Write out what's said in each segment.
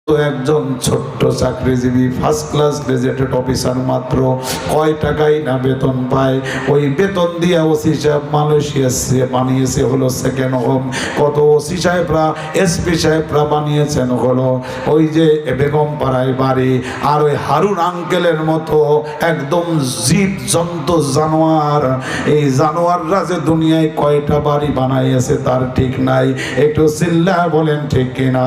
একজন ছোট্ট চাকরিজীবী ফার্স্ট ক্লাস গ্রাজুয়েটেড অফিসার মাত্র কয় টাকায় না বেতন পায়। ওই বেতন দিয়ে ওসি সাহেব মালয়েশিয়া বানিয়েছে হলো সেকেন্ড হোম। কত ওসি সাহেবরা এসপি সাহেবরা বানিয়েছেন হলো ওই যে বেগম পাড়ায় বাড়ি। আর ওই হারুন আঙ্কেলের মতো একদম জীব জন্তু জানোয়ার, এই জানোয়াররা যে দুনিয়ায় কয়টা বাড়ি বানাইছে তার ঠিক নাই। একটু চিল্লা বলেন ঠিক কিনা?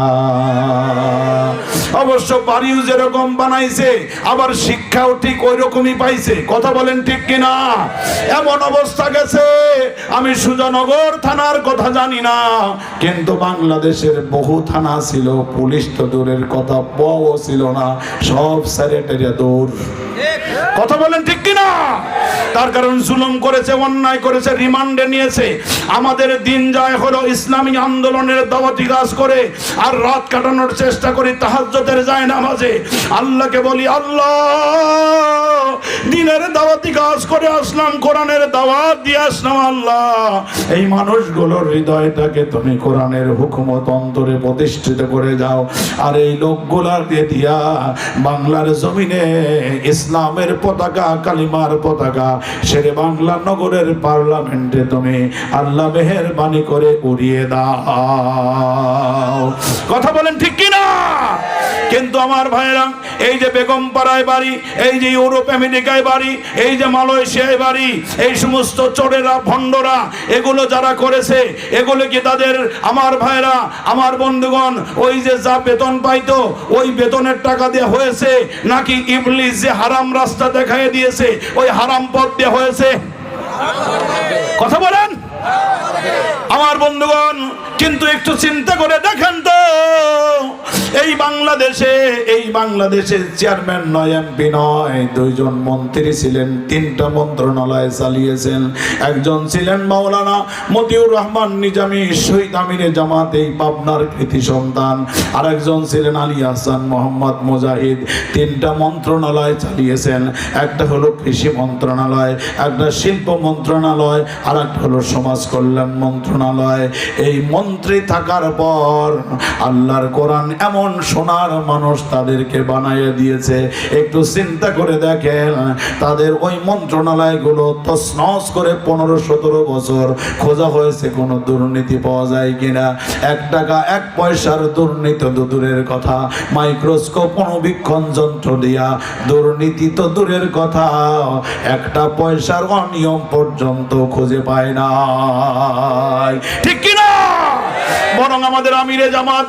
অবশ্য বাড়িও যেরকম বানাইছে আবার শিক্ষাও ঠিক ওই রকমই পাইছে। কথা বলেন ঠিক কিনা? এমন অবস্থা গেছে, আমি সুজানগর থানার কথা জানি না, কিন্তু বাংলাদেশের বহু থানা ছিল, পুলিশ তো দূরের কথা, বও ছিল না, সব স্যারেটেরিয়া দূর। কথা বলেন ঠিক কিনা? তার কারণ জুলুম করেছে, অন্যায় করেছে, রিমান্ডে নিয়েছে। আমাদের দিন যায় হলো ইসলামী আন্দোলনের দাওয়াতি কাজ করে, আর রাত কাটানোর চেষ্টা করি তাহাজ্জুদের যায় নামাজে। আল্লাহকে বলি, আল্লাহ দিনের দাওয়াতি কাজ করে আসলাম, কোরআনের দাওয়াত দিয়ে আসলাম, আল্লাহ এই মানুষগুলোর হৃদয়টাকে তুমি কোরআনের হুকুমত অন্তরে প্রতিষ্ঠিত করে যাও। আর এই লোকগুলার দিয়ে দিয়া বাংলার জমিনে ইসলামের পতাকা, কালিমার পতাকা শেরে বাংলা নগরের পার্লামেন্টে তুমি আল্লাহ মেহেরবানি করে উড়িয়ে দাও। কথা বলেন ঠিক কিনা? কিন্তু আমার ভাইরা, এই যে বেগম পাড়ায় বাড়ি, এই যে ইউরোপ আমেরিকায় বাড়ি, এই যে মালয়েশিয়ায় বাড়ি, এই সমস্ত চোরেরা ভণ্ডরা এগুলো যারা করেছে, এগুলো কি তাদের, আমার ভাইরা আমার বন্ধুগণ, ওই যে যা বেতন পাইতো ওই বেতনের টাকা দিয়ে হয়েছে, নাকি ইবলিস যে হারাম রাস্তা দেখায় দিয়েছে ওই হারাম পথ দিয়ে হয়েছে? কথা বলেন আমার বন্ধুগণ। কিন্তু একটু চিন্তা করে দেখেন তো, এই বাংলাদেশের চেয়ারম্যান নয়, এমপি নয়, দুইজন মন্ত্রী ছিলেন, তিনটা মন্ত্রণালয় চালিয়েছেন। একজন ছিলেন মাওলানা মতিউর রহমান নিজামী, শহীদ আমিরে জামাত, এই পাবনার কৃতি সন্তান। আর একজন ছিলেন আলী হাসান মোহাম্মদ মুজাহিদ। তিনটা মন্ত্রণালয় চালিয়েছেন, একটা হলো কৃষি মন্ত্রণালয়, একটা শিল্প মন্ত্রণালয়, আর একটা হলো সমাজ কল্যাণ মন্ত্রণালয়। এই মন্ত্রী থাকার পর আল্লাহর কোরআন এমন সোনার মানুষ তাদেরকে বানাইয়া দিয়েছে। একটু চিন্তা করে দেখেন, তাদের ওই মন্ত্রণালয়গুলো তছনছ করে 15-17 বছর খোঁজা হয়েছে কোনো দুর্নীতি পাওয়া যায় কিনা। 1 টাকা 1 পয়সার দুর্নীতি তো দূরের কথা, মাইক্রোস্কোপ অনুবীক্ষণ যন্ত্র দিয়া দুর্নীতি তো দূরের কথা, 1টা পয়সার অনিয়ম পর্যন্ত খুঁজে পায় না। ঠিক কিনা? বরং আমাদের আমিরে জামাত